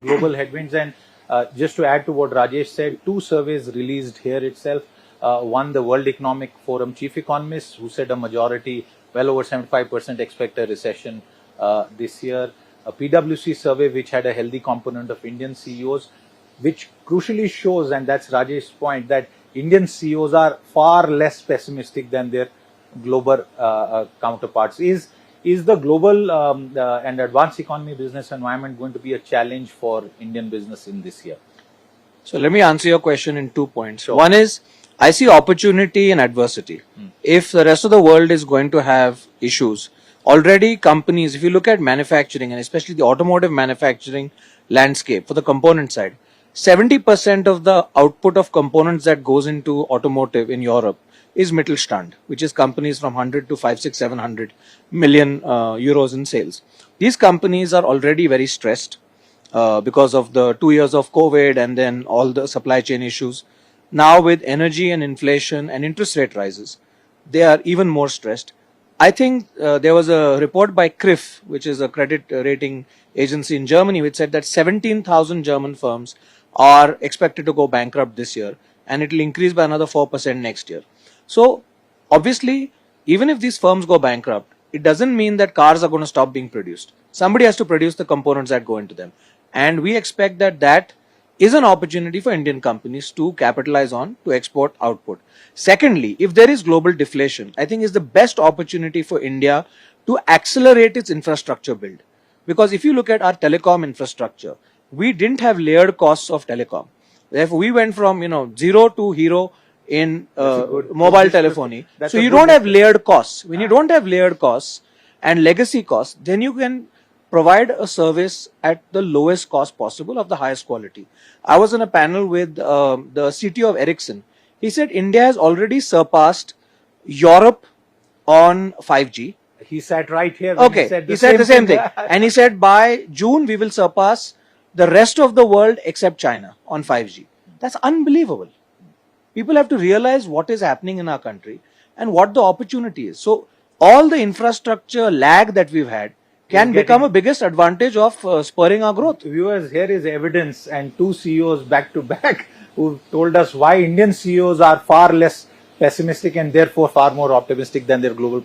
global headwinds. And just to add to what Rajesh said, two surveys released here itself. One, the World Economic Forum chief economists, who said a majority, well over 75%, expect a recession this year. A PwC survey which had a healthy component of Indian CEOs, which crucially shows, and that's Rajesh's point, that Indian CEOs are far less pessimistic than their global counterparts. Is the global and advanced economy business environment going to be a challenge for Indian business in this year? So let me answer your question in 2 points. Sure. One is, I see opportunity and adversity. If the rest of the world is going to have issues, already companies, if you look at manufacturing and especially the automotive manufacturing landscape for the component side, 70% of the output of components that goes into automotive in Europe is Mittelstand, which is companies from 100 to 5, 6, 700 million euros in sales. These companies are already very stressed because of the 2 years of COVID and then all the supply chain issues. Now with energy and inflation and interest rate rises, they are even more stressed. I think there was a report by CRIF, which is a credit rating agency in Germany, which said that 17,000 German firms are expected to go bankrupt this year, and it will increase by another 4% next year. So obviously, even if these firms go bankrupt, it doesn't mean that cars are going to stop being produced. Somebody has to produce the components that go into them. And we expect that that is an opportunity for Indian companies to capitalize on, to export output. Secondly, if there is global deflation, I think is the best opportunity for India to accelerate its infrastructure build. Because if you look at our telecom infrastructure, we didn't have layered costs of telecom. Therefore, we went from zero to hero in mobile telephony. So you don't have layered costs. When you don't have layered costs and legacy costs, then you can provide a service at the lowest cost possible of the highest quality. I was on a panel with the CTO of Ericsson. He said India has already surpassed Europe on 5G. He sat right here. Okay, he said the same thing. And he said by June we will surpass the rest of the world except China on 5G. That's unbelievable. People have to realize what is happening in our country and what the opportunity is. So all the infrastructure lag that we've had can become a biggest advantage of spurring our growth. Viewers, here is evidence and two CEOs back to back who told us why Indian CEOs are far less pessimistic and therefore far more optimistic than their global